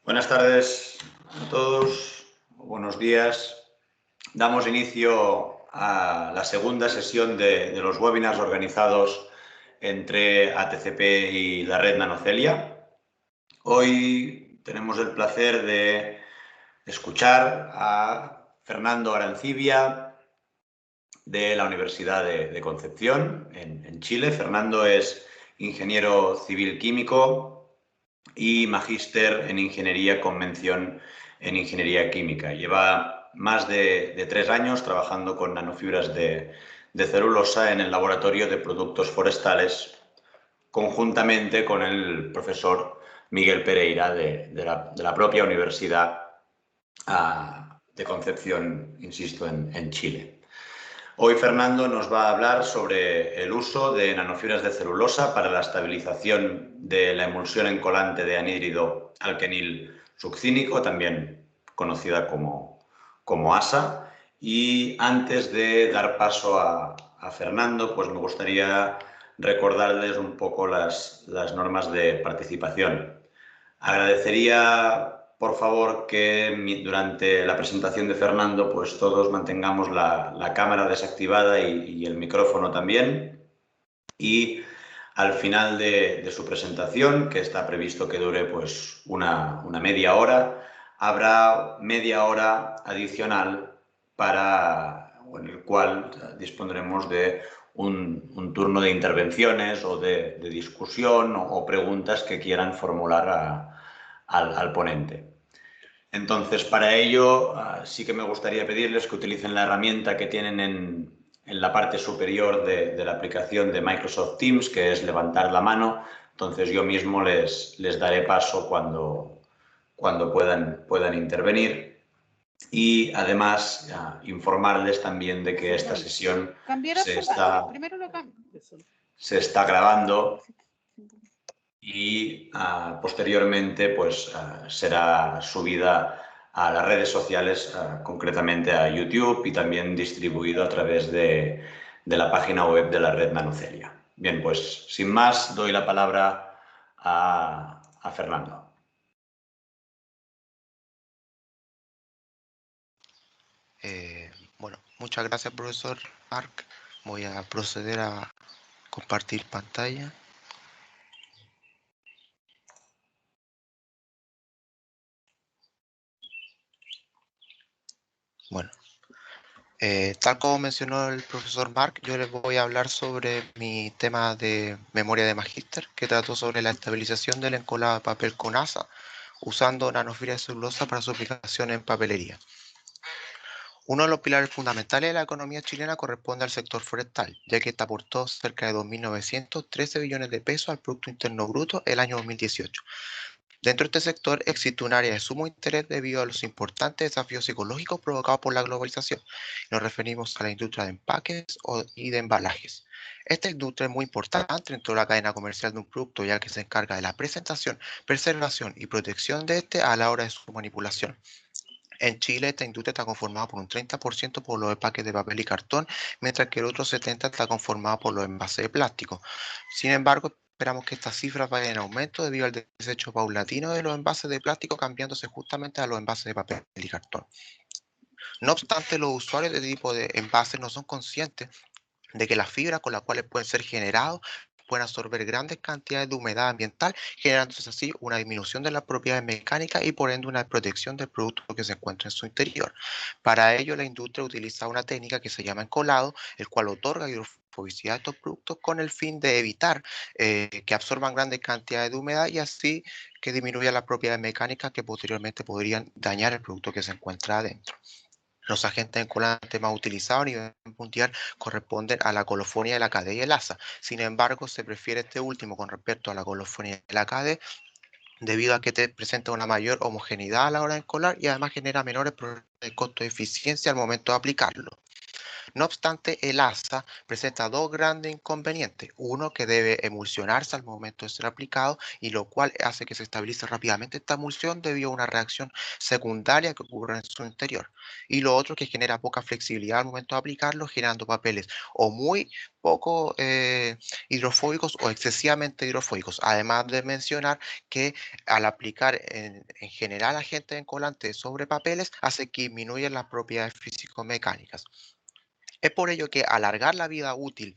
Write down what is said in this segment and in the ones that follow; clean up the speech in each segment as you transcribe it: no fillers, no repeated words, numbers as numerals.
Buenas tardes a todos, buenos días. Damos inicio a la segunda sesión de los webinars organizados entre ATCP y la red Nanocelia. Hoy tenemos el placer de escuchar a Fernando Arancibia de la Universidad de Concepción, en Chile. Fernando es ingeniero civil químico y magíster en Ingeniería con mención en Ingeniería Química. Lleva más de 3 años trabajando con nanofibras de celulosa en el Laboratorio de Productos Forestales, conjuntamente con el profesor Miguel Pereira de la propia Universidad de Concepción, insisto, en Chile. Hoy Fernando nos va a hablar sobre el uso de nanofibras de celulosa para la estabilización de la emulsión en colante de anhídrido alquenil succínico, también conocida como ASA. Y antes de dar paso a Fernando, pues me gustaría recordarles un poco las normas de participación. Agradecería, por favor, que durante la presentación de Fernando, pues todos mantengamos la cámara desactivada y el micrófono también. Y al final de su presentación, que está previsto que dure pues una media hora, habrá media hora adicional en el cual dispondremos de un turno de intervenciones o de discusión o preguntas que quieran formular al ponente. Entonces, para ello, sí que me gustaría pedirles que utilicen la herramienta que tienen en la parte superior de la aplicación de Microsoft Teams, que es levantar la mano. Entonces, yo mismo les daré paso cuando puedan intervenir. Y además, informarles también de que esta sesión se está grabando y posteriormente pues, será subida a las redes sociales, concretamente a YouTube, y también distribuido a través de la página web de la red Nanocelia. Bien, pues sin más, doy la palabra a Fernando. Bueno, muchas gracias, profesor Marc. Voy a proceder a compartir pantalla. Bueno, tal como mencionó el profesor Marc, yo les voy a hablar sobre mi tema de memoria de magíster, que trató sobre la estabilización del encolado de papel con ASA, usando nanofibra de celulosa para su aplicación en papelería. Uno de los pilares fundamentales de la economía chilena corresponde al sector forestal, ya que esta aportó cerca de 2.913 billones de pesos al Producto Interno Bruto el año 2018. Dentro de este sector existe un área de sumo interés debido a los importantes desafíos psicológicos provocados por la globalización. Nos referimos a la industria de empaques y de embalajes. Esta industria es muy importante dentro de la cadena comercial de un producto, ya que se encarga de la presentación, preservación y protección de este a la hora de su manipulación. En Chile, esta industria está conformada por un 30% por los empaques de papel y cartón, mientras que el otro 70% está conformado por los envases de plástico. Sin embargo, esperamos que estas cifras vayan en aumento debido al desecho paulatino de los envases de plástico, cambiándose justamente a los envases de papel y cartón. No obstante, los usuarios de este tipo de envases no son conscientes de que las fibras con las cuales pueden ser generados pueden absorber grandes cantidades de humedad ambiental, generándose así una disminución de las propiedades mecánicas y por ende una protección del producto que se encuentra en su interior. Para ello, la industria utiliza una técnica que se llama encolado, el cual otorga hidrofobicidad a estos productos con el fin de evitar que absorban grandes cantidades de humedad y así que disminuya las propiedades mecánicas que posteriormente podrían dañar el producto que se encuentra adentro. Los agentes encolantes más utilizados a nivel mundial corresponden a la colofonia de la KD y el ASA. Sin embargo, se prefiere este último con respecto a la colofonia de la KD debido a que te presenta una mayor homogeneidad a la hora de encolar y además genera menores problemas de costo de eficiencia al momento de aplicarlo. No obstante, el asa presenta dos grandes inconvenientes. Uno, que debe emulsionarse al momento de ser aplicado, y lo cual hace que se estabilice rápidamente esta emulsión debido a una reacción secundaria que ocurre en su interior. Y lo otro, que genera poca flexibilidad al momento de aplicarlo, generando papeles o muy poco hidrofóbicos o excesivamente hidrofóbicos. Además de mencionar que al aplicar en general agentes encolantes sobre papeles, hace que disminuyan las propiedades físico-mecánicas. Es por ello que y alargar la vida útil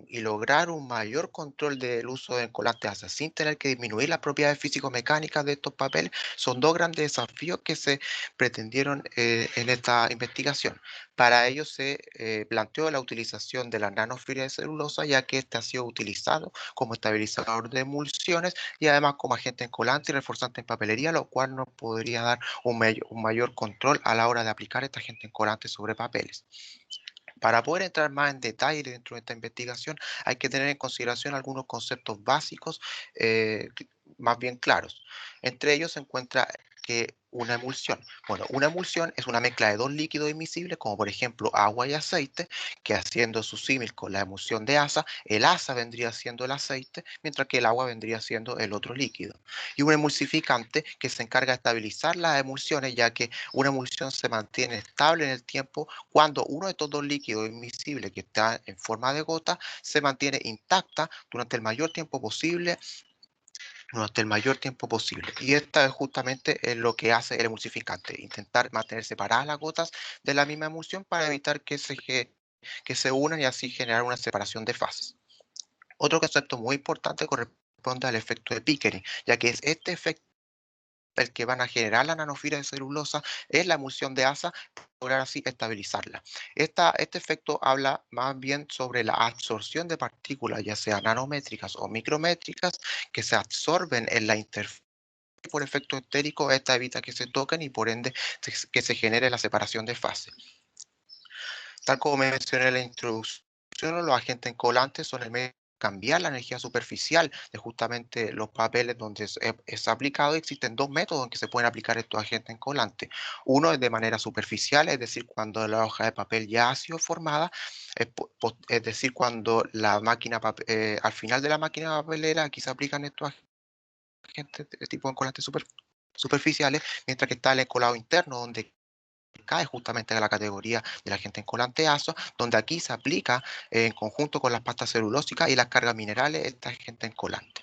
y lograr un mayor control del uso de colantes ASA sin tener que disminuir las propiedades físico-mecánicas de estos papeles son dos grandes desafíos que se pretendieron en esta investigación. Para ello se planteó la utilización de la nanofibra de celulosa, ya que este ha sido utilizado como estabilizador de emulsiones y además como agente encolante y reforzante en papelería, lo cual nos podría dar un mayor control a la hora de aplicar esta agente encolante sobre papeles. Para poder entrar más en detalle dentro de esta investigación, hay que tener en consideración algunos conceptos básicos más bien claros. Entre ellos se encuentra que una emulsión. Bueno, una emulsión es una mezcla de dos líquidos imisibles, como por ejemplo agua y aceite, que haciendo su símil con la emulsión de asa, el asa vendría siendo el aceite, mientras que el agua vendría siendo el otro líquido. Y un emulsificante que se encarga de estabilizar las emulsiones, ya que una emulsión se mantiene estable en el tiempo cuando uno de estos dos líquidos invisibles que está en forma de gota se mantiene intacta durante el mayor tiempo posible. Y esta es justamente lo que hace el emulsificante, intentar mantener separadas las gotas de la misma emulsión para evitar que se unan y así generar una separación de fases. Otro concepto muy importante corresponde al efecto de Pickering, ya que es este efecto el que van a generar la nanofibra de celulosa es la emulsión de asa, para lograr así estabilizarla. Este efecto habla más bien sobre la absorción de partículas, ya sea nanométricas o micrométricas, que se absorben en la interfaz. Por efecto estérico, esta evita que se toquen y por ende que se genere la separación de fase. Tal como mencioné en la introducción, los agentes encolantes son el medio de cambiar la energía superficial de justamente los papeles donde es aplicado. Existen dos métodos en que se pueden aplicar estos agentes encolantes. Uno es de manera superficial, es decir, cuando la hoja de papel ya ha sido formada, es decir, cuando la máquina, al final de la máquina papelera, aquí se aplican estos agentes de tipo encolantes superficiales, mientras que está el encolado interno, donde cae justamente a la categoría del agente encolante ASO, donde aquí se aplica en conjunto con las pastas celulósicas y las cargas minerales este agente encolante.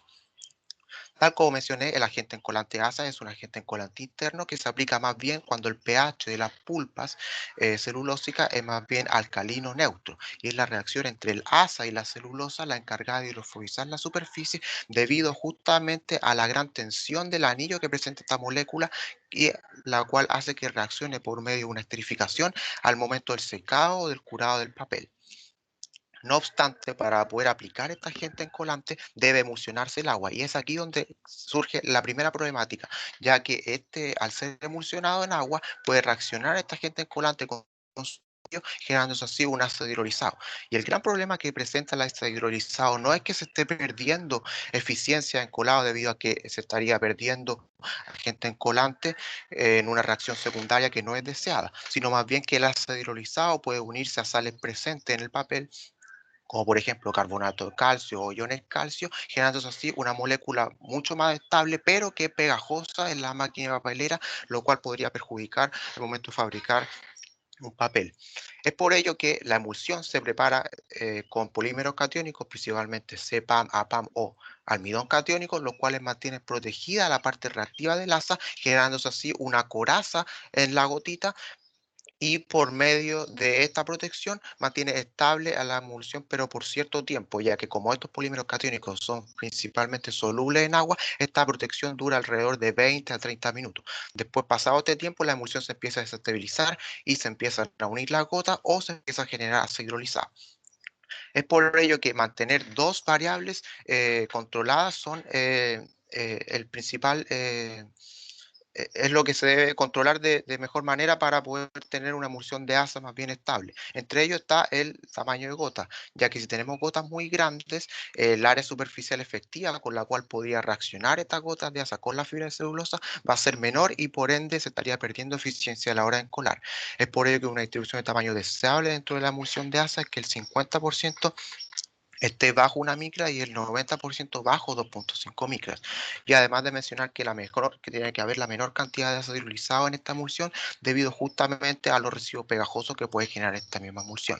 Tal como mencioné, el agente encolante ASA es un agente encolante interno que se aplica más bien cuando el pH de las pulpas celulósicas es más bien alcalino neutro, y es la reacción entre el ASA y la celulosa la encargada de hidrofobizar la superficie debido justamente a la gran tensión del anillo que presenta esta molécula, y la cual hace que reaccione por medio de una esterificación al momento del secado o del curado del papel. No obstante, para poder aplicar esta agente encolante debe emulsionarse el agua, y es aquí donde surge la primera problemática, ya que al ser emulsionado en agua, puede reaccionar este agente encolante con sodio, generándose así un ácido hidrolizado. Y el gran problema que presenta el ácido hidrolizado no es que se esté perdiendo eficiencia en colado debido a que se estaría perdiendo agente encolante en una reacción secundaria que no es deseada, sino más bien que el ácido hidrolizado puede unirse a sales presentes en el papel, como por ejemplo carbonato de calcio o iones calcio, generándose así una molécula mucho más estable, pero que pegajosa en la máquina papelera, lo cual podría perjudicar al momento de fabricar un papel. Es por ello que la emulsión se prepara con polímeros catiónicos, principalmente CPAM, APAM o almidón catiónico, los cuales mantienen protegida la parte reactiva del asa, generándose así una coraza en la gotita, y por medio de esta protección mantiene estable a la emulsión, pero por cierto tiempo, ya que como estos polímeros catiónicos son principalmente solubles en agua, esta protección dura alrededor de 20 a 30 minutos. Después, pasado este tiempo, la emulsión se empieza a desestabilizar y se empiezan a unir las gotas o se empieza a generar ácido hidrolizado. Es por ello que mantener dos variables controladas son el principal es lo que se debe controlar de mejor manera para poder tener una emulsión de asa más bien estable. Entre ellos está el tamaño de gota, ya que si tenemos gotas muy grandes, el área superficial efectiva con la cual podría reaccionar estas gotas de asa con la fibra de celulosa va a ser menor y por ende se estaría perdiendo eficiencia a la hora de encolar. Es por ello que una distribución de tamaño deseable dentro de la emulsión de asa es que el 50% esté bajo una micra y el 90% bajo 2.5 micras. Y además de mencionar que, que tiene que haber la menor cantidad de ácido hidrolizado en esta emulsión debido justamente a los residuos pegajosos que puede generar esta misma emulsión.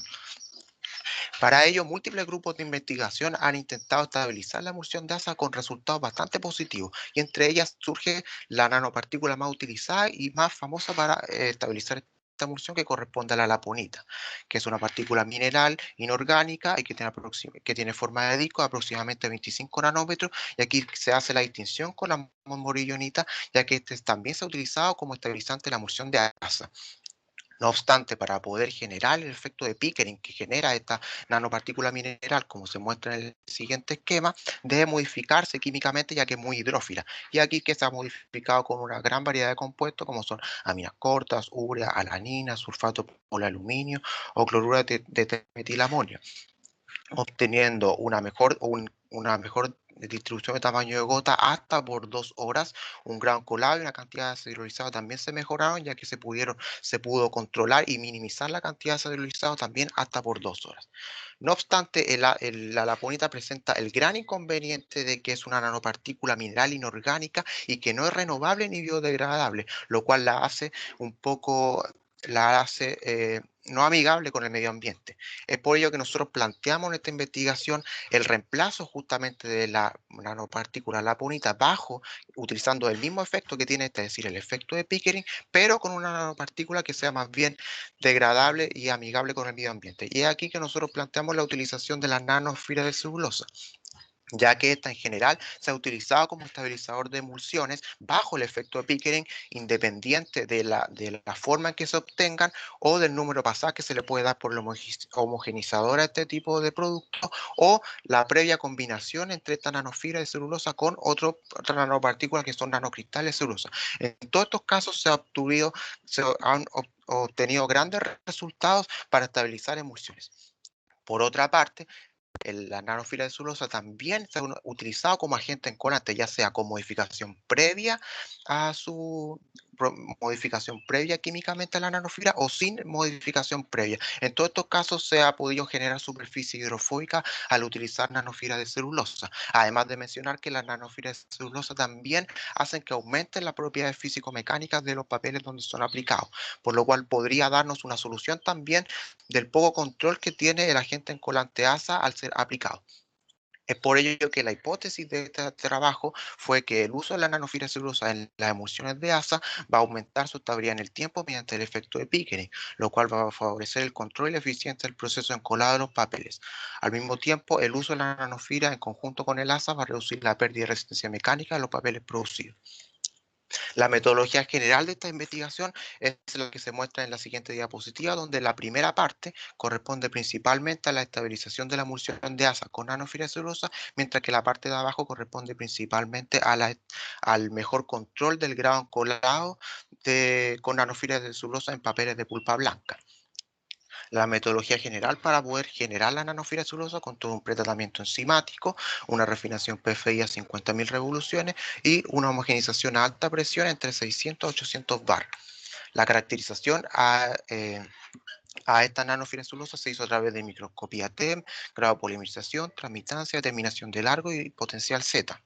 Para ello, múltiples grupos de investigación han intentado estabilizar la emulsión de asa con resultados bastante positivos y entre ellas surge la nanopartícula más utilizada y más famosa para estabilizar esta emulsión que corresponde a la laponita, que es una partícula mineral inorgánica y que tiene forma de disco de aproximadamente 25 nanómetros y aquí se hace la distinción con la morillonita ya que este también se ha utilizado como estabilizante de la emulsión de asa. No obstante, para poder generar el efecto de Pickering que genera esta nanopartícula mineral, como se muestra en el siguiente esquema, debe modificarse químicamente ya que es muy hidrófila. Y aquí que se ha modificado con una gran variedad de compuestos como son aminas cortas, urea, alanina, sulfato polialuminio o cloruro de metilamonio obteniendo una mejor distribución de tamaño de gota hasta por 2 horas. Un gran colado y una cantidad de ácido hidrolizado también se mejoraron, ya que se pudo controlar y minimizar la cantidad de ácido hidrolizado también hasta por 2 horas. No obstante, la laponita presenta el gran inconveniente de que es una nanopartícula mineral inorgánica y que no es renovable ni biodegradable, lo cual la hace no amigable con el medio ambiente. Es por ello que nosotros planteamos en esta investigación el reemplazo justamente de la nanopartícula laponita utilizando el mismo efecto que tiene esta, es decir, el efecto de Pickering, pero con una nanopartícula que sea más bien degradable y amigable con el medio ambiente. Y es aquí que nosotros planteamos la utilización de la nanofibra de celulosa, ya que esta en general se ha utilizado como estabilizador de emulsiones bajo el efecto de Pickering, independiente de la forma en que se obtengan o del número pasado que se le puede dar por la homogenizadora a este tipo de producto o la previa combinación entre esta nanofibra de celulosa con otra nanopartícula que son nanocristales de celulosa. En todos estos casos se han obtenido grandes resultados para estabilizar emulsiones. Por otra parte, la nanofibra de celulosa también se ha utilizado como agente en colante, ya sea con modificación previa a su modificación previa químicamente a la nanofibra o sin modificación previa. En todos estos casos se ha podido generar superficie hidrofóbica al utilizar nanofibra de celulosa. Además de mencionar que las nanofibras de celulosa también hacen que aumenten las propiedades físico-mecánicas de los papeles donde son aplicados, por lo cual podría darnos una solución también del poco control que tiene el agente en colante ASA al ser aplicado. Es por ello que la hipótesis de este trabajo fue que el uso de la nanofibra celulosa en las emulsiones de ASA va a aumentar su estabilidad en el tiempo mediante el efecto de Pickering, lo cual va a favorecer el control y la eficiencia del proceso de encolado de los papeles. Al mismo tiempo, el uso de la nanofibra en conjunto con el ASA va a reducir la pérdida de resistencia mecánica de los papeles producidos. La metodología general de esta investigación es lo que se muestra en la siguiente diapositiva, donde la primera parte corresponde principalmente a la estabilización de la emulsión de asa con nanofibra de celulosa, mientras que la parte de abajo corresponde principalmente al mejor control del grado colado con nanofibra de celulosa en papeles de pulpa blanca. La metodología general para poder generar la nanofibra celulosa con todo un pretratamiento enzimático, una refinación PFI a 50.000 revoluciones y una homogenización a alta presión entre 600 y 800 bar. La caracterización a esta nanofibra celulosa se hizo a través de microscopía TEM, grado de polimerización, transmitancia, determinación de largo y potencial Z.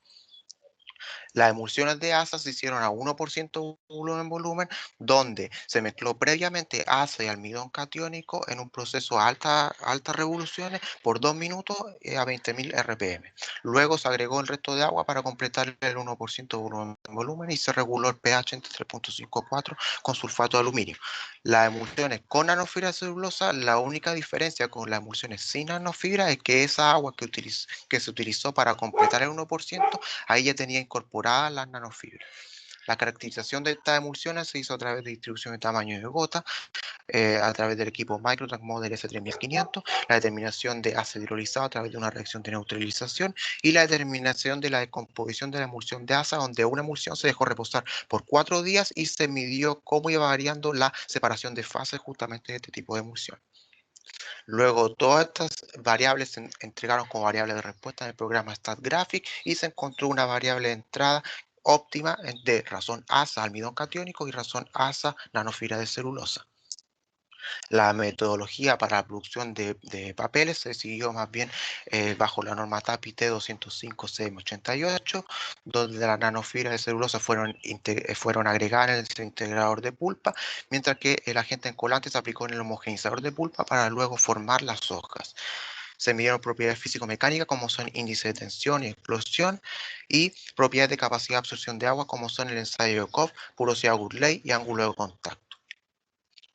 Las emulsiones de asa se hicieron a 1% en volumen, donde se mezcló previamente asa y almidón catiónico en un proceso a altas revoluciones por 2 minutos a 20.000 RPM. Luego se agregó el resto de agua para completar el 1% en volumen y se reguló el pH entre 3.5 y 4 con sulfato de aluminio. Las emulsiones con nanofibra de celulosa, la única diferencia con las emulsiones sin nanofibra es que esa agua que se utilizó para completar el 1%, ahí ya tenía incorporadas las nanofibras. La caracterización de estas emulsiones se hizo a través de distribución de tamaño de gota, a través del equipo Microtrack Model S3500, la determinación de ácido hidrolizado a través de una reacción de neutralización y la determinación de la descomposición de la emulsión de asa, donde una emulsión se dejó reposar por 4 días y se midió cómo iba variando la separación de fases justamente de este tipo de emulsión. Luego, todas estas variables se entregaron como variables de respuesta en el programa StatGraphic y se encontró una variable de entrada óptima de razón asa almidón catiónico y razón asa nanofibra de celulosa. La metodología para la producción de papeles se siguió más bien bajo la norma TAPI T205-CM88, donde las nanofibras de celulosa fueron agregadas en el integrador de pulpa, mientras que el agente encolante se aplicó en el homogeneizador de pulpa para luego formar las hojas. Se midieron propiedades físico-mecánicas como son índice de tensión y explosión y propiedades de capacidad de absorción de agua como son el ensayo de Koch, porosidad Gurley y ángulo de contacto.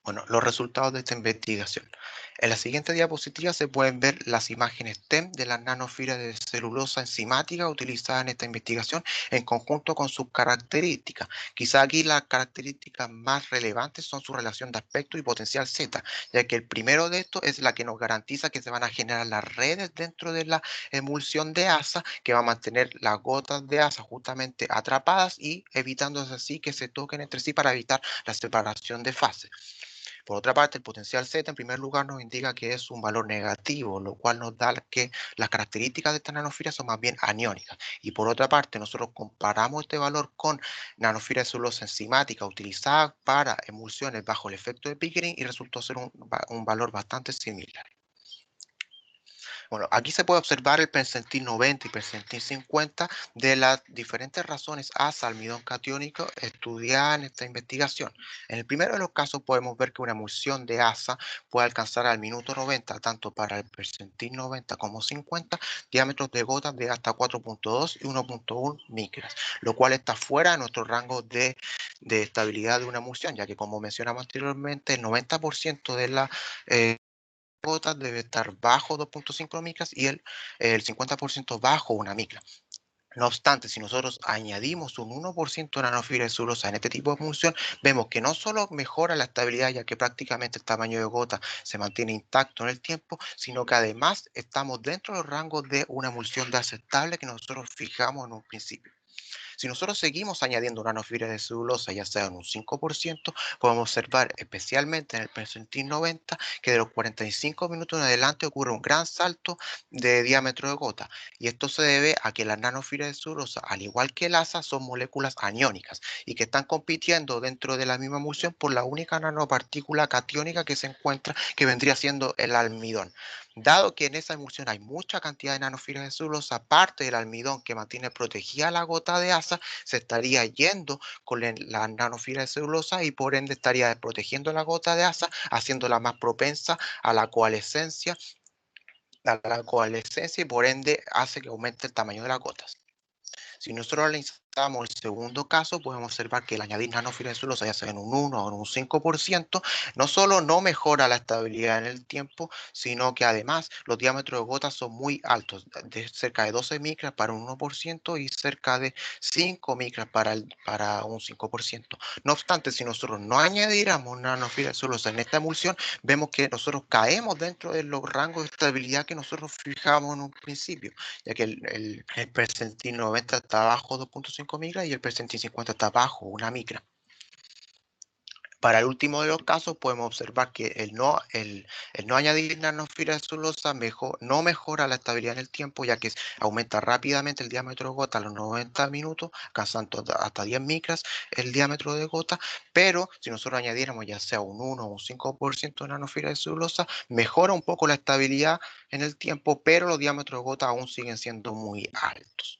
Bueno, los resultados de esta investigación. En la siguiente diapositiva se pueden ver las imágenes TEM de las nanofibras de celulosa enzimática utilizadas en esta investigación en conjunto con sus características. Quizá aquí las características más relevantes son su relación de aspecto y potencial Z, ya que el primero de estos es la que nos garantiza que se van a generar las redes dentro de la emulsión de asa, que va a mantener las gotas de asa justamente atrapadas y evitándose así que se toquen entre sí para evitar la separación de fases. Por otra parte, el potencial Z en primer lugar nos indica que es un valor negativo, lo cual nos da que las características de esta nanofibra son más bien aniónicas. Y por otra parte, nosotros comparamos este valor con nanofibra de celulosa enzimática utilizada para emulsiones bajo el efecto de Pickering y resultó ser un valor bastante similar. Bueno, aquí se puede observar el percentil 90 y percentil 50 de las diferentes razones asa almidón catiónico estudiadas en esta investigación. En el primero de los casos podemos ver que una emulsión de asa puede alcanzar al minuto 90, tanto para el percentil 90 como 50, diámetros de gotas de hasta 4.2 y 1.1 micras, lo cual está fuera de nuestro rango de estabilidad de una emulsión, ya que como mencionamos anteriormente, el 90% de la gotas debe estar bajo 2.5 micras y el 50% bajo una micra. No obstante, si nosotros añadimos un 1% de nanofibra de celulosa en este tipo de emulsión, vemos que no solo mejora la estabilidad, ya que prácticamente el tamaño de gota se mantiene intacto en el tiempo, sino que además estamos dentro de los rangos de una emulsión de aceptable que nosotros fijamos en un principio. Si nosotros seguimos añadiendo nanofibra de celulosa, ya sea en un 5%, podemos observar especialmente en el percentil 90 que de los 45 minutos en adelante ocurre un gran salto de diámetro de gota. Y esto se debe a que las nanofibras de celulosa, al igual que el asa, son moléculas aniónicas y que están compitiendo dentro de la misma emulsión por la única nanopartícula catiónica que se encuentra, que vendría siendo el almidón. Dado que en esa emulsión hay mucha cantidad de nanofibras de celulosa, aparte del almidón que mantiene protegida la gota de asa, se estaría yendo con la nanofibra de celulosa y por ende estaría protegiendo la gota de asa, haciéndola más propensa a la coalescencia y por ende hace que aumente el tamaño de las gotas. Si nosotros analizamos el segundo caso, podemos observar que el añadir nanofibra de celulosa, ya sea en un 1 o en un 5%, no solo no mejora la estabilidad en el tiempo, sino que además los diámetros de gotas son muy altos, de cerca de 12 micras para un 1% y cerca de 5 micras para un 5%. No obstante, si nosotros no añadiéramos nanofibra de celulosa en esta emulsión, vemos que nosotros caemos dentro de los rangos de estabilidad que nosotros fijamos en un principio, ya que el percentil 90 está bajo 2.5 micras y el percentil 50 está bajo una micra. Para el último de los casos podemos observar que el no añadir nanofibra de celulosa no mejora la estabilidad en el tiempo, ya que aumenta rápidamente el diámetro de gota a los 90 minutos, alcanzando hasta 10 micras el diámetro de gota, pero si nosotros añadiéramos ya sea un 1 o un 5% de nanofibra de celulosa, mejora un poco la estabilidad en el tiempo, pero los diámetros de gota aún siguen siendo muy altos.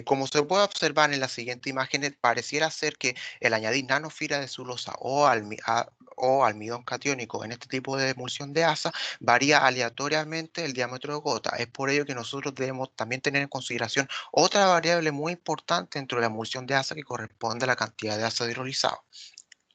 Como se puede observar en la siguiente imagen, pareciera ser que el añadir nanofibra de celulosa o almidón catiónico en este tipo de emulsión de asa varía aleatoriamente el diámetro de gota. Es por ello que nosotros debemos también tener en consideración otra variable muy importante dentro de la emulsión de asa que corresponde a la cantidad de ácido hidrolizado.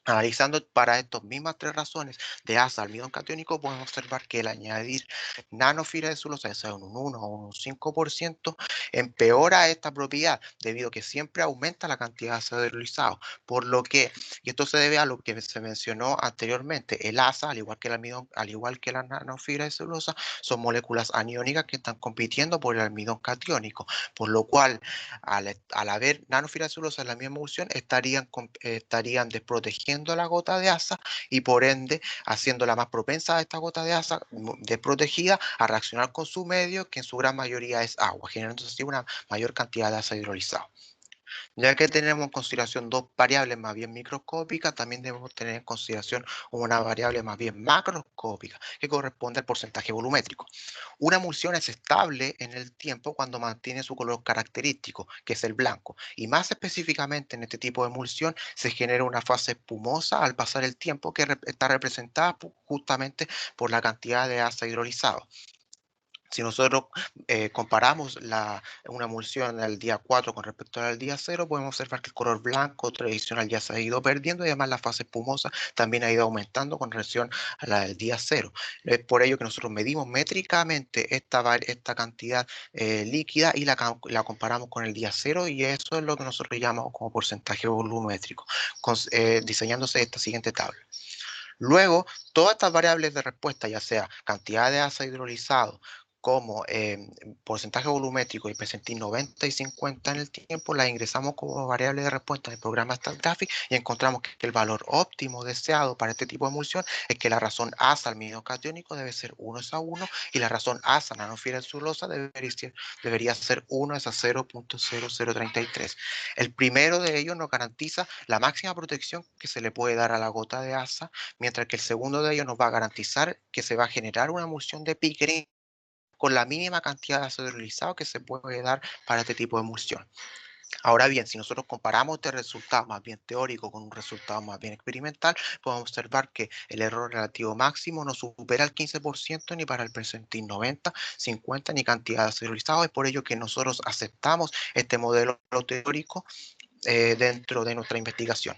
Analizando para estas mismas tres razones de asa almidón catiónico, podemos observar que el añadir nanofibra de celulosa, ya sea un 1 o un 5%, empeora esta propiedad, debido a que siempre aumenta la cantidad de ácido hidrolizado. Por lo que, y esto se debe a lo que se mencionó anteriormente, el asa, al igual que el almidón, al igual que la nanofibra de celulosa, son moléculas aniónicas que están compitiendo por el almidón catiónico, por lo cual al haber nanofibra de celulosa en la misma emulsión, estarían desprotegiendo la gota de asa y por ende haciéndola más propensa a esta gota de asa desprotegida a reaccionar con su medio, que en su gran mayoría es agua, generando así una mayor cantidad de asa hidrolizada. Ya que tenemos en consideración dos variables más bien microscópicas, también debemos tener en consideración una variable más bien macroscópica, que corresponde al porcentaje volumétrico. Una emulsión es estable en el tiempo cuando mantiene su color característico, que es el blanco, y más específicamente en este tipo de emulsión se genera una fase espumosa al pasar el tiempo, que está representada justamente por la cantidad de asa hidrolizado. Si nosotros comparamos una emulsión al día 4 con respecto al día 0, podemos observar que el color blanco tradicional ya se ha ido perdiendo y además la fase espumosa también ha ido aumentando con relación a la del día 0. Es por ello que nosotros medimos métricamente esta cantidad líquida y la comparamos con el día 0, y eso es lo que nosotros llamamos como porcentaje volumétrico, diseñándose esta siguiente tabla. Luego, todas estas variables de respuesta, ya sea cantidad de asa hidrolizado, como porcentaje volumétrico y presentín 90 y 50 en el tiempo, las ingresamos como variable de respuesta en el programa StatGraphic y encontramos que el valor óptimo deseado para este tipo de emulsión es que la razón asa almidón catiónico debe ser 1:1 y la razón asa nanofibra de celulosa debería ser 1:0.0033. El primero de ellos nos garantiza la máxima protección que se le puede dar a la gota de asa, mientras que el segundo de ellos nos va a garantizar que se va a generar una emulsión de Pickering con la mínima cantidad de ácido hidrolizado que se puede dar para este tipo de emulsión. Ahora bien, si nosotros comparamos este resultado más bien teórico con un resultado más bien experimental, podemos observar que el error relativo máximo no supera el 15% ni para el presentín 90, 50 ni cantidad de ácido hidrolizado. Es por ello que nosotros aceptamos este modelo teórico dentro de nuestra investigación.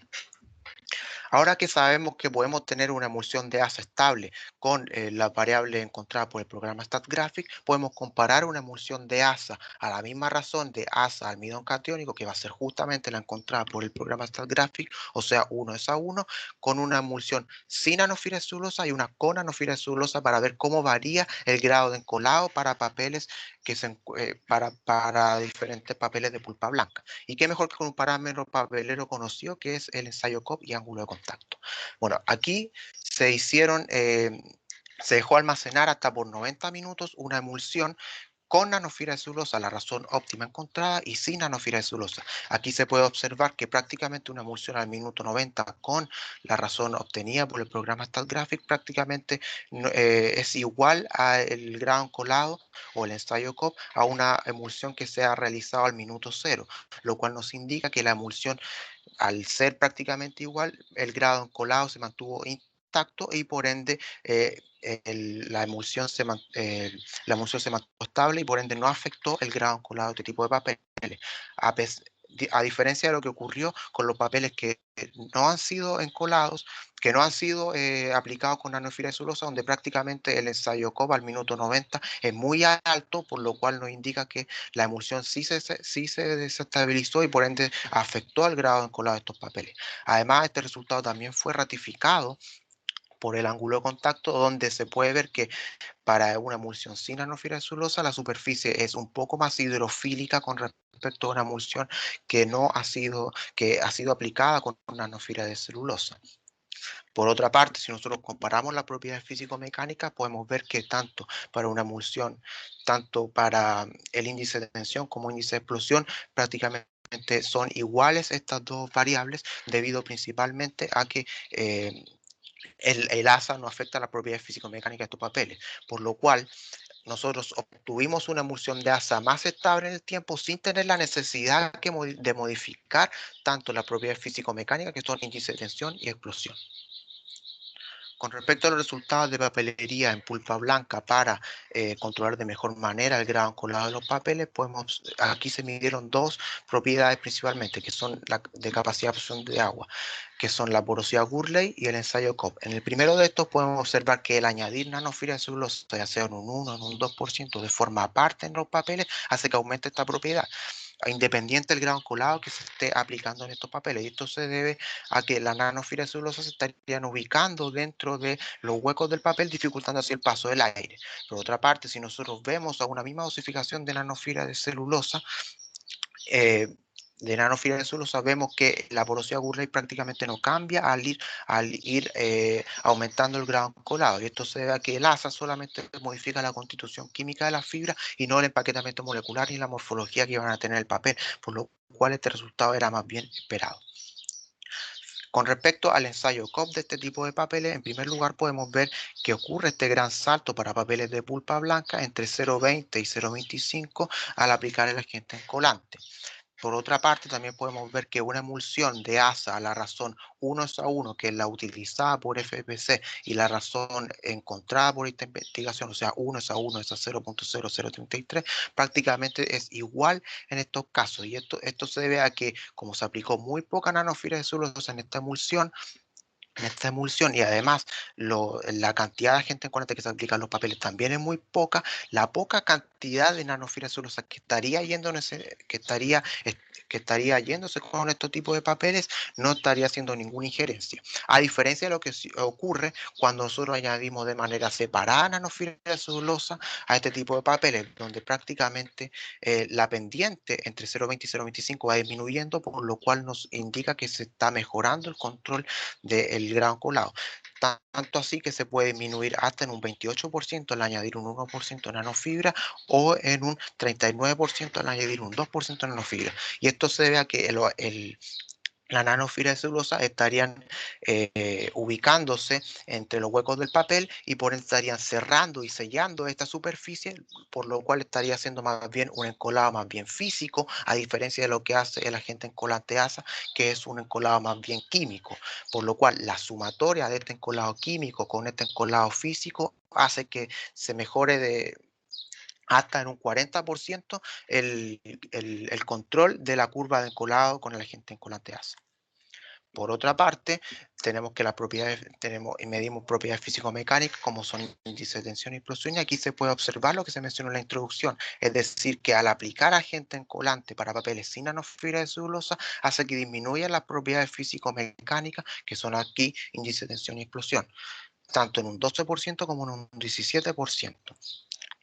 Ahora que sabemos que podemos tener una emulsión de asa estable con la variable encontrada por el programa StatGraphic, podemos comparar una emulsión de asa a la misma razón de asa almidón catiónico, que va a ser justamente la encontrada por el programa StatGraphic, o sea 1:1, con una emulsión sin anofibra de celulosa y una con anofibra de celulosa, para ver cómo varía el grado de encolado para papeles para diferentes papeles de pulpa blanca. Y qué mejor que con un parámetro papelero conocido, que es el ensayo COP y ángulo de contacto. Bueno, aquí se dejó almacenar hasta por 90 minutos una emulsión con nanofibra de celulosa, la razón óptima encontrada, y sin nanofibra de celulosa. Aquí se puede observar que prácticamente una emulsión al minuto 90 con la razón obtenida por el programa StatGraphic prácticamente es igual al grado encolado o el ensayo COP a una emulsión que se ha realizado al minuto 0, lo cual nos indica que la emulsión, al ser prácticamente igual, el grado encolado se mantuvo intacto y por ende la emulsión se mantuvo estable y por ende no afectó el grado encolado de este tipo de papeles. A, a diferencia de lo que ocurrió con los papeles que no han sido encolados, que no han sido aplicados con nanofibra de celulosa, donde prácticamente el ensayo COP al minuto 90 es muy alto, por lo cual nos indica que la emulsión sí se desestabilizó y por ende afectó al grado de encolado de estos papeles. Además, este resultado también fue ratificado por el ángulo de contacto, donde se puede ver que para una emulsión sin nanofibra de celulosa la superficie es un poco más hidrofílica con respecto a una emulsión que ha sido aplicada con nanofibra de celulosa. Por otra parte, si nosotros comparamos las propiedades físico-mecánicas, podemos ver que tanto para una emulsión, tanto para el índice de tensión como índice de explosión, prácticamente son iguales estas dos variables, debido principalmente a que el asa no afecta la propiedad físico-mecánica de estos papeles, por lo cual nosotros obtuvimos una emulsión de asa más estable en el tiempo sin tener la necesidad de modificar tanto la propiedad físico-mecánica, que son índice de tensión y explosión. Con respecto a los resultados de papelería en pulpa blanca para controlar de mejor manera el grado colado de los papeles, aquí se midieron dos propiedades principalmente, que son la de capacidad de absorción de agua, que son la porosidad Gurley y el ensayo Cobb. En el primero de estos podemos observar que el añadir nanofibra de celulosa, ya sea en un 1 o en un 2% de forma aparte en los papeles, hace que aumente esta propiedad, independiente del grado colado que se esté aplicando en estos papeles. Y esto se debe a que la nanofibra de celulosa se estarían ubicando dentro de los huecos del papel, dificultando así el paso del aire. Por otra parte, si nosotros vemos a una misma dosificación de nanofibra de celulosa, eh, vemos que la porosidad Gurley prácticamente no cambia al ir aumentando el grado colado. Y esto se debe a que el ASA solamente modifica la constitución química de la fibra y no el empaquetamiento molecular ni la morfología que van a tener el papel, por lo cual este resultado era más bien esperado. Con respecto al ensayo Cobb de este tipo de papeles, en primer lugar podemos ver que ocurre este gran salto para papeles de pulpa blanca entre 0,20 y 0,25 al aplicar el agente colante. Por otra parte, también podemos ver que una emulsión de ASA a la razón 1:1, que es la utilizada por FPC, y la razón encontrada por esta investigación, o sea, 1:1, esa 0.0033, prácticamente es igual en estos casos. Y esto se debe a que, como se aplicó muy poca nanofibra de celulosa en esta emulsión y además la cantidad de agente colante que se aplica en los papeles también es muy poca, la poca cantidad de nanofibra celulosa que estaría yéndose con estos tipos de papeles no estaría haciendo ninguna injerencia. A diferencia de lo que ocurre cuando nosotros añadimos de manera separada nanofibra celulosa a este tipo de papeles, donde prácticamente la pendiente entre 0,20 y 0,25 va disminuyendo, por lo cual nos indica que se está mejorando el control del grano colado. Tanto así que se puede disminuir hasta en un 28% al añadir un 1% de nanofibra o en un 39% al añadir un 2% de nanofibra. Y esto se debe a que la nanofibra de celulosa estarían ubicándose entre los huecos del papel y por ende estarían cerrando y sellando esta superficie, por lo cual estaría siendo más bien un encolado más bien físico, a diferencia de lo que hace el agente encolante ASA, que es un encolado más bien químico, por lo cual la sumatoria de este encolado químico con este encolado físico hace que se mejore hasta en un 40% el control de la curva de encolado con el agente encolante ASA. Por otra parte, tenemos que las propiedades, medimos propiedades físico-mecánicas como son índices de tensión y explosión, y aquí se puede observar lo que se mencionó en la introducción, es decir, que al aplicar agente encolante para papeles sin nanofibra de celulosa, hace que disminuyan las propiedades físico-mecánicas, que son aquí índice de tensión y explosión, tanto en un 12% como en un 17%.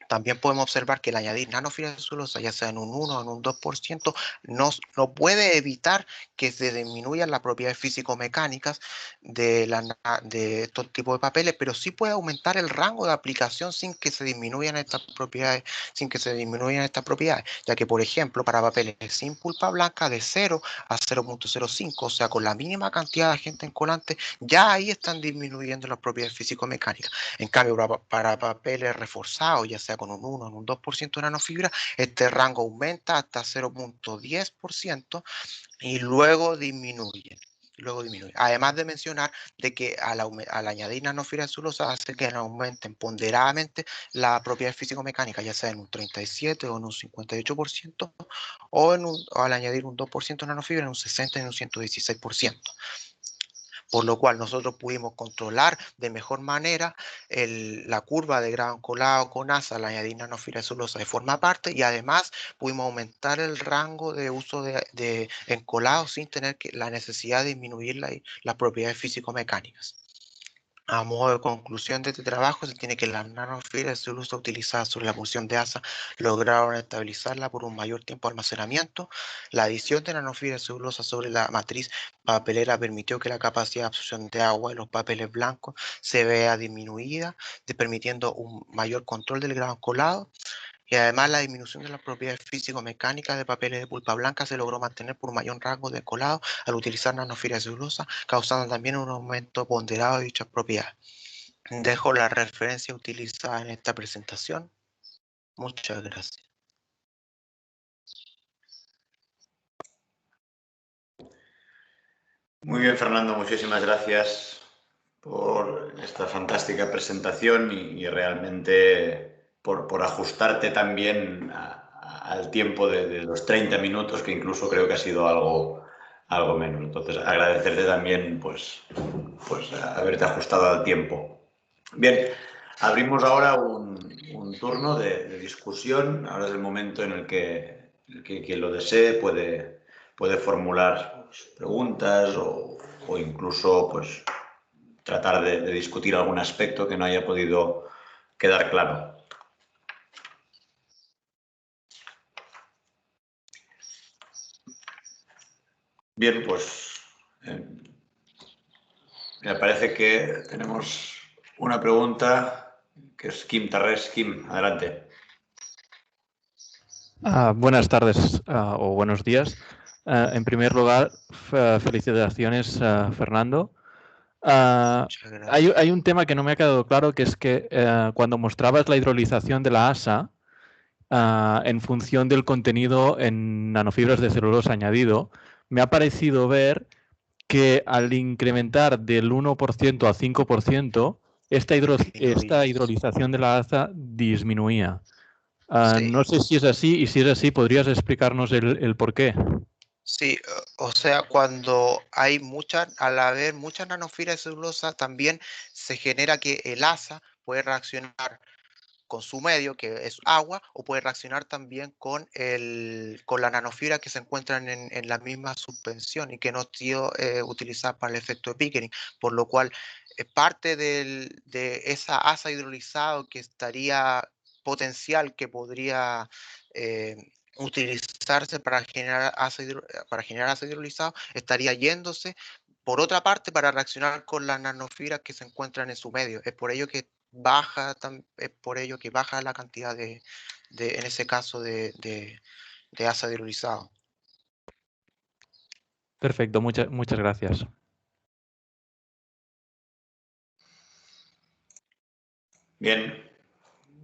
También podemos observar que el añadir nanofibra de celulosa, ya sea en un 1 o en un 2%, no puede evitar que se disminuyan las propiedades físico-mecánicas de estos tipos de papeles, pero sí puede aumentar el rango de aplicación sin que se disminuyan estas propiedades, ya que, por ejemplo, para papeles sin pulpa blanca de 0 a 0.05, o sea, con la mínima cantidad de agente encolante, ya ahí están disminuyendo las propiedades físico-mecánicas. En cambio, para papeles reforzados, ya sea con un 1 o un 2% de nanofibra, este rango aumenta hasta 0.10% y luego disminuye. Además de mencionar de que al añadir nanofibra de celulosa hace que aumenten ponderadamente la propiedad físico-mecánica, ya sea en un 37 o en un 58%, o al añadir un 2% de nanofibra en un 60 y en un 116%. Por lo cual nosotros pudimos controlar de mejor manera la curva de grado colado con ASA al añadir nanofibra celulosa de forma aparte, y además pudimos aumentar el rango de uso de encolado sin tener la necesidad de disminuir las propiedades físico-mecánicas. A modo de conclusión de este trabajo, se tiene que las nanofibras de celulosa utilizadas sobre la emulsión de ASA lograron estabilizarla por un mayor tiempo de almacenamiento. La adición de nanofibra de celulosa sobre la matriz papelera permitió que la capacidad de absorción de agua en los papeles blancos se vea disminuida, permitiendo un mayor control del grado colado. Y además la disminución de las propiedades físico-mecánicas de papeles de pulpa blanca se logró mantener por un mayor rango de colado al utilizar nanofibra de celulosa, causando también un aumento ponderado de dichas propiedades. Dejo la referencia utilizada en esta presentación. Muchas gracias. Muy bien, Fernando, muchísimas gracias por esta fantástica presentación y realmente por ajustarte también al tiempo de los 30 minutos, que incluso creo que ha sido algo menos. Entonces, agradecerte también pues haberte ajustado al tiempo. Bien, abrimos ahora un turno de discusión. Ahora es el momento en el que quien lo desee puede formular preguntas o incluso pues, tratar de discutir algún aspecto que no haya podido quedar claro. Bien, pues me parece que tenemos una pregunta que es Kim Tarrés. Kim, adelante. Buenas tardes o buenos días. En primer lugar, felicitaciones, Fernando. Hay un tema que no me ha quedado claro, que es que cuando mostrabas la hidrolización de la ASA, en función del contenido en nanofibras de celulosa añadido, me ha parecido ver que al incrementar del 1% a 5%, esta hidrolización de la ASA disminuía. Sí. No sé si es así, y si es así, ¿podrías explicarnos el por qué? Sí, o sea, al haber muchas nanofibras de celulosa, también se genera que el asa puede reaccionar con su medio, que es agua, o puede reaccionar también con la nanofibra que se encuentran en la misma suspensión y que no ha sido utilizada para el efecto de Pickering, por lo cual parte de esa asa hidrolizado que estaría potencial, que podría utilizarse para generar ácido hidrolizado, estaría yéndose por otra parte para reaccionar con las nanofibras que se encuentran en su medio. Es por ello que baja la cantidad en ese caso de ácido hidrolizado. Perfecto, muchas gracias. Bien,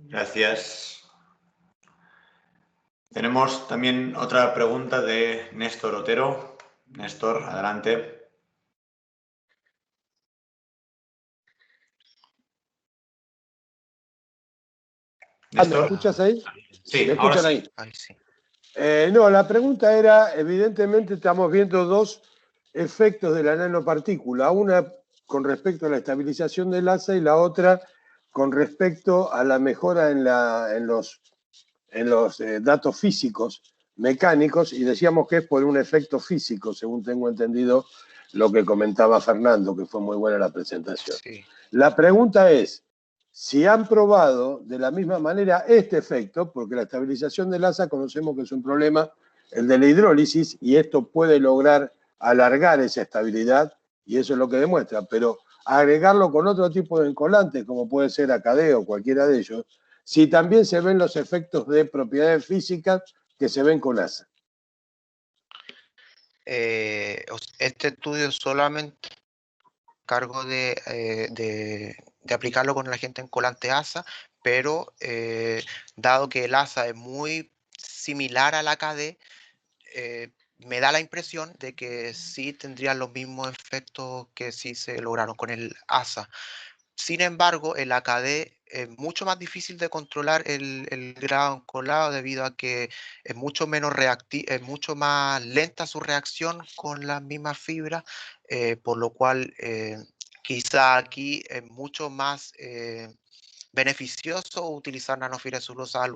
gracias. Tenemos también otra pregunta de Néstor Otero. Néstor, adelante. ¿Me escuchas ahí? Sí, ¿Me escuchan ahora ahí? Ahí sí. No, la pregunta era, evidentemente estamos viendo dos efectos de la nanopartícula, una con respecto a la estabilización del asa y la otra con respecto a la mejora en los datos físicos, mecánicos, y decíamos que es por un efecto físico, según tengo entendido lo que comentaba Fernando, que fue muy buena la presentación. Sí. La pregunta es, si han probado de la misma manera este efecto, porque la estabilización del asa conocemos que es un problema, el de la hidrólisis, y esto puede lograr alargar esa estabilidad, y eso es lo que demuestra, pero agregarlo con otro tipo de encolantes, como puede ser AKD o cualquiera de ellos, si también se ven los efectos de propiedades físicas que se ven con asa. Este estudio solamente cargo de aplicarlo con la gente en colante ASA, pero dado que el ASA es muy similar al AKD, me da la impresión de que sí tendrían los mismos efectos que sí se lograron con el ASA. Sin embargo, el AKD es mucho más difícil de controlar el grado oncolado debido a que es mucho menos es mucho más lenta su reacción con las mismas fibras, por lo cual quizá aquí es mucho más beneficioso utilizar nanofibra de celulosa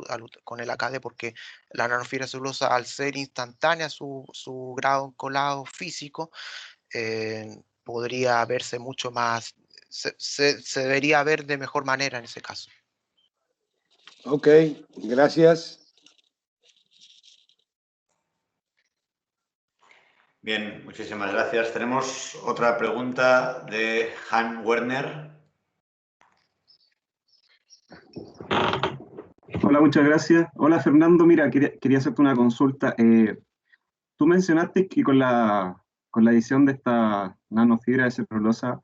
con el AKD, porque la nanofibra de celulosa, al ser instantánea su grado oncolado físico, podría verse mucho más, se debería ver de mejor manera en ese caso. Ok, gracias. Bien, muchísimas gracias. Tenemos otra pregunta de Han Werner. Hola, muchas gracias. Hola, Fernando. Mira, quería hacerte una consulta. Tú mencionaste que con la edición de esta nanofibra de celulosa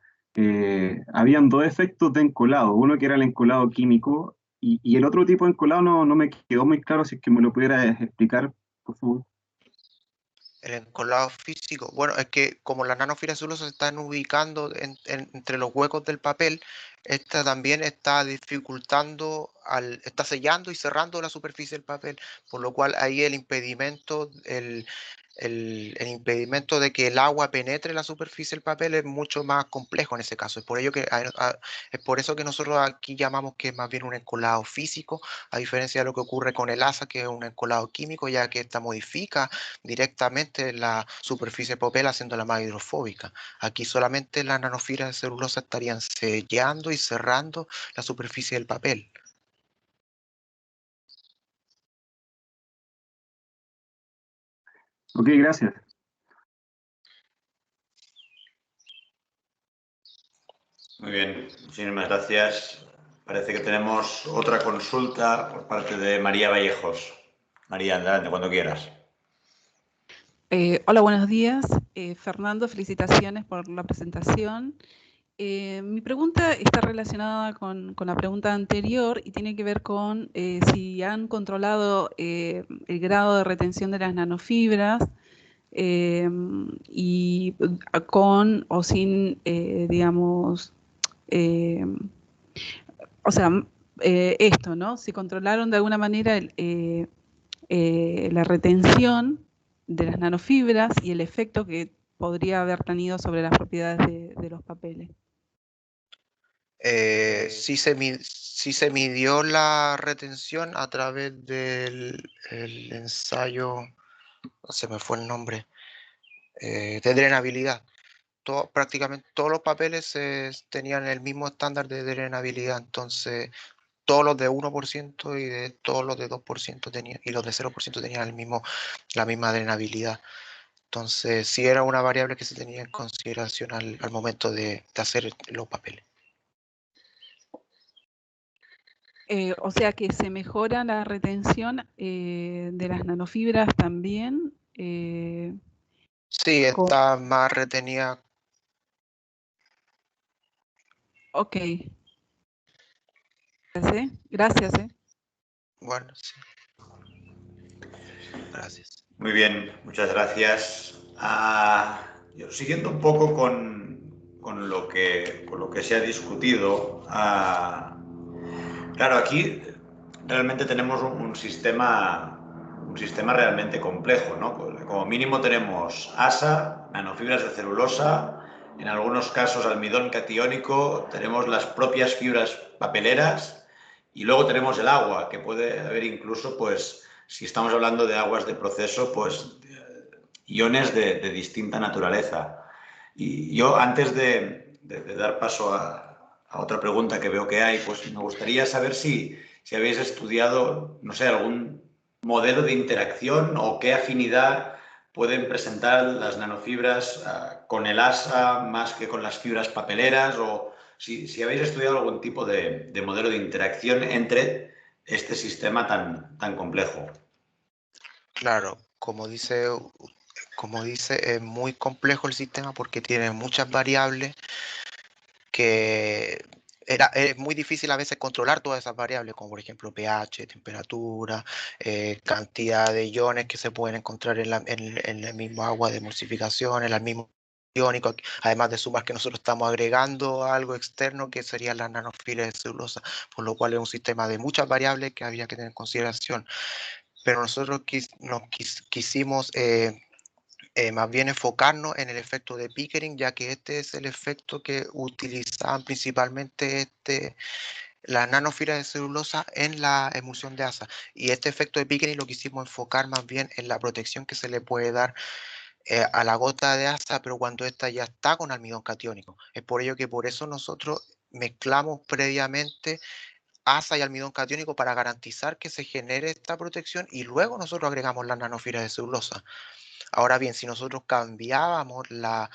habían dos efectos de encolado. Uno que era el encolado químico y el otro tipo de encolado no me quedó muy claro. Si es que me lo pudieras explicar, por favor. El encolado físico, bueno, es que como las nanofibras de celulosa se están ubicando entre los huecos del papel, esta también está dificultando, está sellando y cerrando la superficie del papel, por lo cual ahí el impedimento, el impedimento de que el agua penetre la superficie del papel es mucho más complejo en ese caso. Es por ello que, es por eso que nosotros aquí llamamos que es más bien un encolado físico, a diferencia de lo que ocurre con el ASA, que es un encolado químico, ya que esta modifica directamente la superficie de papel haciéndola más hidrofóbica. Aquí solamente las nanofibras de celulosa estarían sellando y cerrando la superficie del papel. Ok, gracias. Muy bien, muchísimas gracias. Parece que tenemos otra consulta por parte de María Vallejos. María, adelante, cuando quieras. Hola, buenos días. Fernando, felicitaciones por la presentación. Mi pregunta está relacionada con la pregunta anterior y tiene que ver con si han controlado el grado de retención de las nanofibras y con o sin, digamos, o sea, esto, ¿no? Si controlaron de alguna manera la retención de las nanofibras y el efecto que podría haber tenido sobre las propiedades de los papeles. Sí se midió la retención a través del ensayo, se me fue el nombre, de drenabilidad. Prácticamente todos los papeles tenían el mismo estándar de drenabilidad, entonces todos los de 1% y de todos los de 2% tenían, y los de 0% tenían la misma drenabilidad. Entonces sí era una variable que se tenía en consideración al momento de hacer los papeles. O sea que se mejora la retención de las nanofibras también. Sí, está más retenida. Ok. Gracias. Bueno, sí. Gracias. Muy bien, muchas gracias. Siguiendo un poco con lo que se ha discutido, claro, aquí realmente tenemos un sistema realmente complejo, ¿no? Como mínimo tenemos ASA, nanofibras de celulosa, en algunos casos almidón catiónico, tenemos las propias fibras papeleras y luego tenemos el agua, que puede haber incluso, pues, si estamos hablando de aguas de proceso, pues iones de distinta naturaleza. Y yo, antes de dar paso a otra pregunta que veo que hay, pues me gustaría saber si habéis estudiado, no sé, algún modelo de interacción o qué afinidad pueden presentar las nanofibras con el ASA más que con las fibras papeleras, o si habéis estudiado algún tipo de modelo de interacción entre este sistema tan complejo. Claro, como dice, es muy complejo el sistema porque tiene muchas variables que es muy difícil a veces controlar todas esas variables, como por ejemplo pH, temperatura, cantidad de iones que se pueden encontrar en el mismo agua de emulsificación, en el mismo iónico, además de sumas que nosotros estamos agregando a algo externo que serían las nanofibras de celulosa, por lo cual es un sistema de muchas variables que habría que tener en consideración. Pero nosotros quisimos más bien enfocarnos en el efecto de Pickering, ya que este es el efecto que utilizaban principalmente las nanofibras de celulosa en la emulsión de asa. Y este efecto de Pickering lo quisimos enfocar más bien en la protección que se le puede dar a la gota de asa, pero cuando esta ya está con almidón catiónico. Es por ello que por eso nosotros mezclamos previamente asa y almidón catiónico para garantizar que se genere esta protección y luego nosotros agregamos las nanofibras de celulosa. Ahora bien, si nosotros cambiábamos la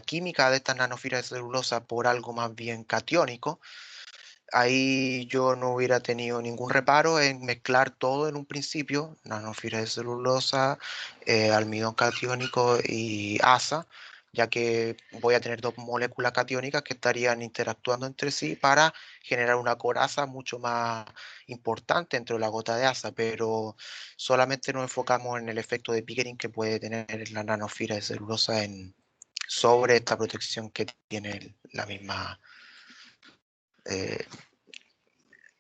química de estas nanofibras de celulosa por algo más bien catiónico, ahí yo no hubiera tenido ningún reparo en mezclar todo en un principio, nanofibras de celulosa, almidón catiónico y asa, ya que voy a tener dos moléculas catiónicas que estarían interactuando entre sí para generar una coraza mucho más importante dentro de la gota de asa, pero solamente nos enfocamos en el efecto de Pickering que puede tener la nanofibra de celulosa sobre esta protección que tiene la misma eh,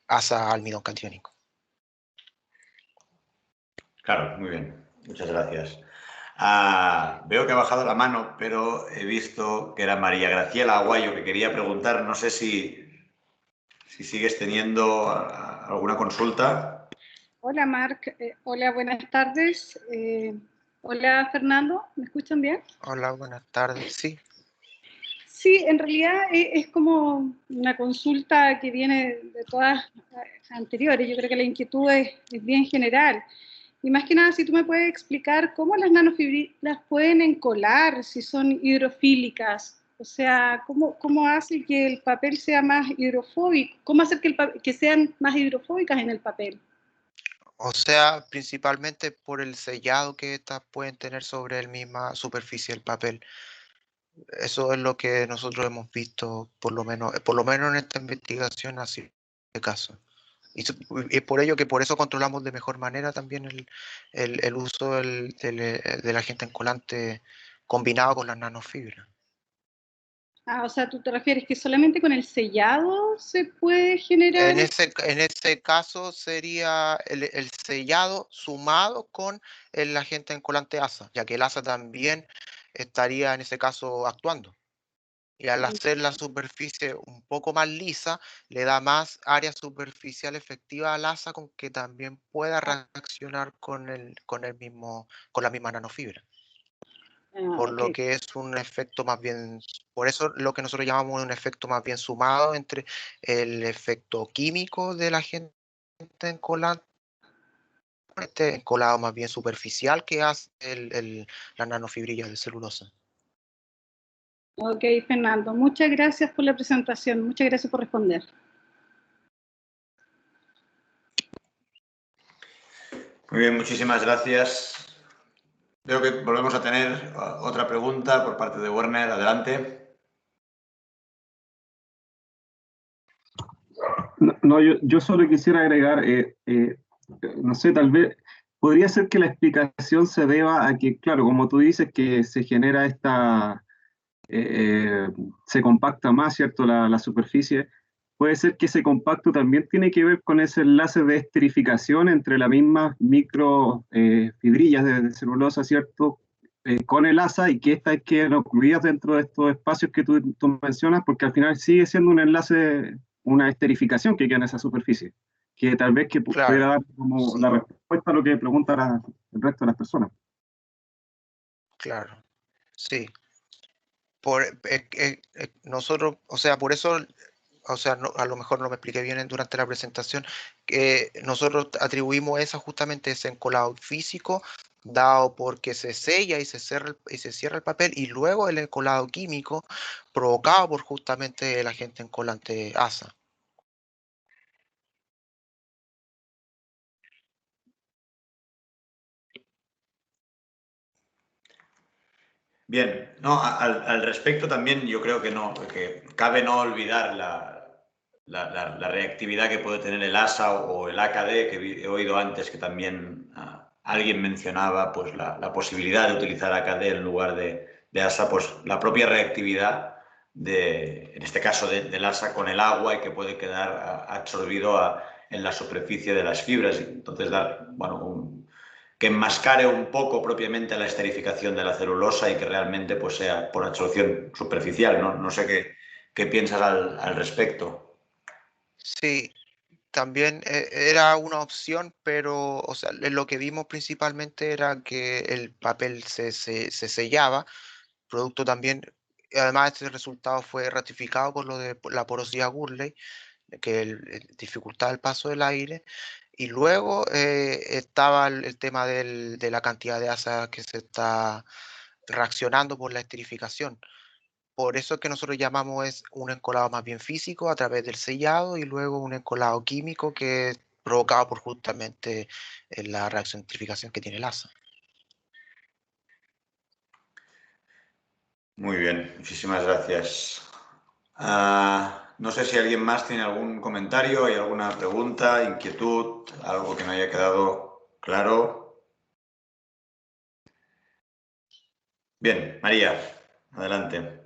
asa almidón catiónico. Claro, muy bien. Muchas gracias. Veo que ha bajado la mano, pero he visto que era María Graciela Aguayo que quería preguntar. No sé si sigues teniendo alguna consulta. Hola Marc, hola, buenas tardes. Hola Fernando, ¿me escuchan bien? Hola, buenas tardes. Sí. Sí, en realidad es como una consulta que viene de todas anteriores. Yo creo que la inquietud es bien general. Y más que nada, si tú me puedes explicar cómo las nanofibrilas pueden encolar, si son hidrofílicas, o sea, cómo hace que el papel sea más hidrofóbico, cómo hacer que sean más hidrofóbicas en el papel. O sea, principalmente por el sellado que estas pueden tener sobre la misma superficie del papel. Eso es lo que nosotros hemos visto, por lo menos en esta investigación, así de caso. Y es por ello que por eso controlamos de mejor manera también el uso del agente encolante combinado con las nanofibras. Ah, o sea, ¿tú te refieres que solamente con el sellado se puede generar? En ese caso sería el sellado sumado con el agente encolante ASA, ya que el ASA también estaría en ese caso actuando. Y al hacer la superficie un poco más lisa, le da más área superficial efectiva al ASA con que también pueda reaccionar con la misma nanofibra. Por lo Ok. que es un efecto más bien, por eso lo que nosotros llamamos un efecto más bien sumado entre el efecto químico del agente encolante, este encolado más bien superficial que hace la nanofibrilla de celulosa. Ok, Fernando, muchas gracias por la presentación, muchas gracias por responder. Muy bien, muchísimas gracias. Veo que volvemos a tener otra pregunta por parte de Werner. Adelante. No, yo solo quisiera agregar, no sé, tal vez podría ser que la explicación se deba a que, claro, como tú dices, que se genera se compacta más, ¿cierto? La superficie. Puede ser que ese compacto también tiene que ver con ese enlace de esterificación entre las mismas micro fibrillas de celulosa, ¿cierto? Con el asa y que estas queden ocluidas dentro de estos espacios que tú mencionas, porque al final sigue siendo un enlace, una esterificación que queda en esa superficie, que tal vez que pudiera Claro, dar como sí, la respuesta a lo que pregunta el resto de las personas. claro, sí. Nosotros, o sea, por eso, o sea, a lo mejor no me expliqué bien durante la presentación, que nosotros atribuimos justamente ese encolado físico, dado porque se sella y se cierra el papel, y luego el encolado químico provocado por justamente el agente encolante ASA. Bien, no, al respecto también yo creo que no, que cabe no olvidar la reactividad que puede tener el ASA o el AKD, que he oído antes que también alguien mencionaba pues la posibilidad de utilizar AKD en lugar de ASA, pues la propia reactividad en este caso del ASA con el agua y que puede quedar absorbido en la superficie de las fibras. Entonces, bueno, que enmascare un poco propiamente la esterificación de la celulosa y que realmente pues, sea por absorción superficial. No sé qué piensas al respecto. Sí, también era una opción, pero o sea, lo que vimos principalmente era que el papel se sellaba, producto también, y además este resultado fue ratificado por lo de la porosidad Gurley, que dificultaba el paso del aire, y luego estaba el tema de la cantidad de asa que se está reaccionando por la esterificación. Por eso es que nosotros llamamos es un encolado más bien físico a través del sellado y luego un encolado químico que es provocado por justamente la reacción de esterificación que tiene el asa. Muy bien, muchísimas gracias. No sé si alguien más tiene algún comentario, hay alguna pregunta, inquietud, algo que no haya quedado claro. Bien, María, adelante.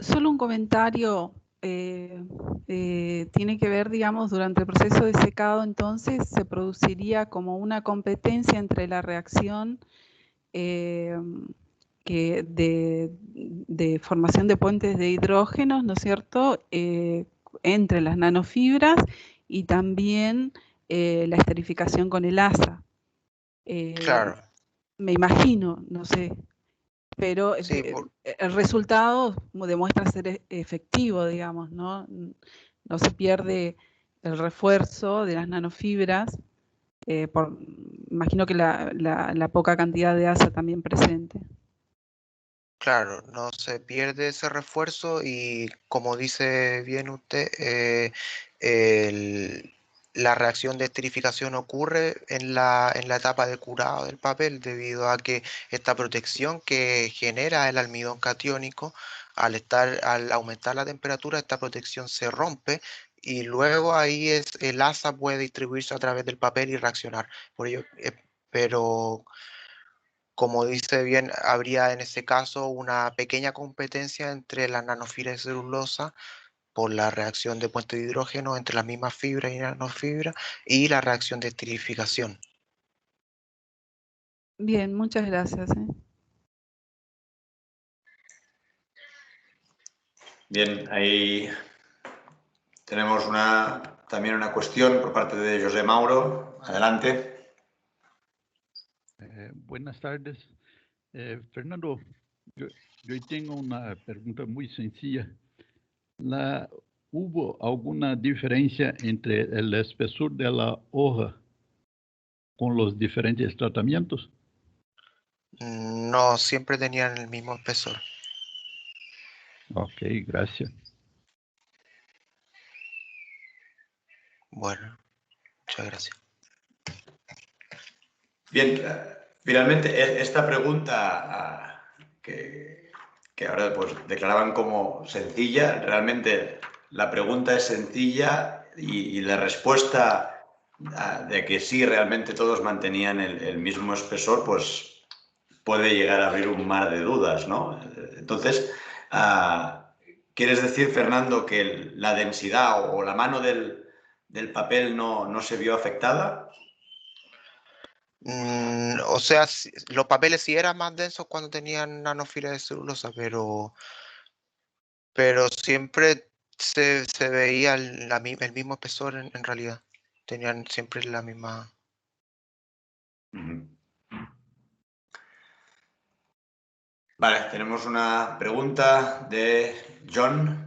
Solo un comentario. Tiene que ver, digamos, durante el proceso de secado, entonces se produciría como una competencia entre la reacción de formación de puentes de hidrógenos, ¿no es cierto?, entre las nanofibras y también la esterificación con el asa. Claro, Me imagino, no sé, pero sí, el resultado demuestra ser efectivo, digamos, ¿no? No se pierde el refuerzo de las nanofibras, imagino que la poca cantidad de asa también presente. claro, no se pierde ese refuerzo y como dice bien usted, la reacción de esterificación ocurre en la etapa de curado del papel debido a que esta protección que genera el almidón catiónico, al aumentar la temperatura, esta protección se rompe y luego ahí el asa puede distribuirse a través del papel y reaccionar. Por ello, pero como dice bien, habría en ese caso una pequeña competencia entre la nanofibra de celulosa por la reacción de puente de hidrógeno entre las mismas fibras y nanofibras y la reacción de esterificación. Bien, muchas gracias. Bien, ahí tenemos también una cuestión por parte de José Mauro. Adelante. Buenas tardes. Fernando, yo tengo una pregunta muy sencilla. ¿Hubo alguna diferencia entre el espesor de la hoja con los diferentes tratamientos? No siempre tenían el mismo espesor. Ok, gracias. Bueno, muchas gracias. Bien, finalmente esta pregunta que ahora pues declaraban como sencilla, realmente la pregunta es sencilla y la respuesta de que sí, realmente todos mantenían el mismo espesor, pues puede llegar a abrir un mar de dudas, ¿no? Entonces, ¿quieres decir, Fernando, que la densidad o la mano del papel no se vio afectada? O sea, los papeles sí eran más densos cuando tenían nanofibra de celulosa, pero siempre se veía el mismo espesor en realidad. Tenían siempre la misma. Vale, tenemos una pregunta de John.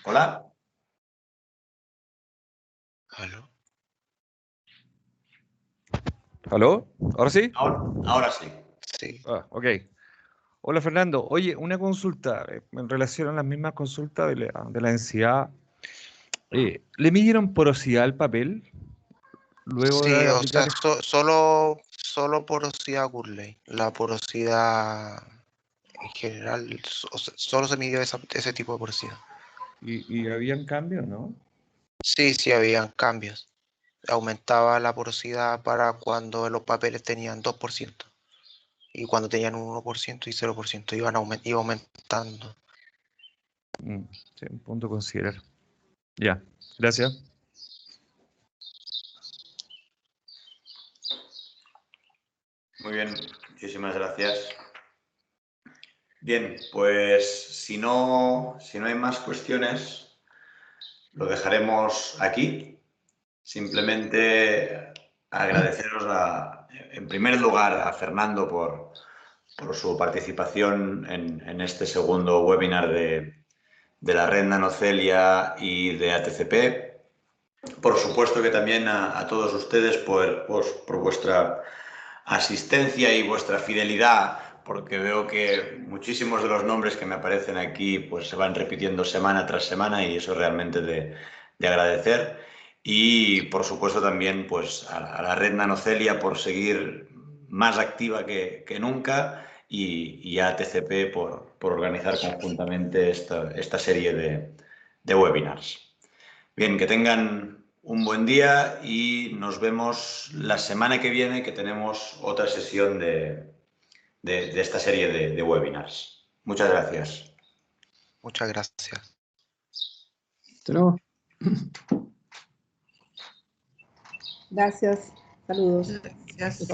Hola. ¿Aló? ¿Aló? ¿Ahora sí? Ahora sí. Sí. Ok. Hola Fernando. Oye, una consulta en relación a las mismas consultas de la densidad. ¿Le midieron porosidad al papel luego Sí, de o sea, aplicar? solo porosidad Gurley. La porosidad en general, solo se midió ese tipo de porosidad. Y habían cambios, ¿no? Sí, habían cambios. Aumentaba la porosidad para cuando los papeles tenían 2% y cuando tenían un 1% y 0% iba aumentando. Sí, un punto a considerar. Ya, gracias. Muy bien, muchísimas gracias. Bien, pues si no hay más cuestiones, lo dejaremos aquí. Simplemente agradeceros en primer lugar a Fernando por su participación en este segundo webinar de la red Nanocelia y de ATCP. Por supuesto que también a todos ustedes por vuestra asistencia y vuestra fidelidad, porque veo que muchísimos de los nombres que me aparecen aquí pues se van repitiendo semana tras semana y eso es realmente de agradecer. y por supuesto también pues, a la red Nanocelia por seguir más activa que nunca y a TCP por organizar conjuntamente esta serie de webinars. Bien, que tengan un buen día y nos vemos la semana que viene, que tenemos otra sesión de esta serie de webinars. Muchas gracias. Muchas gracias. Hasta luego. Gracias. Saludos. Gracias.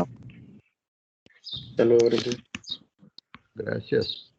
Hasta luego, gracias. Gracias.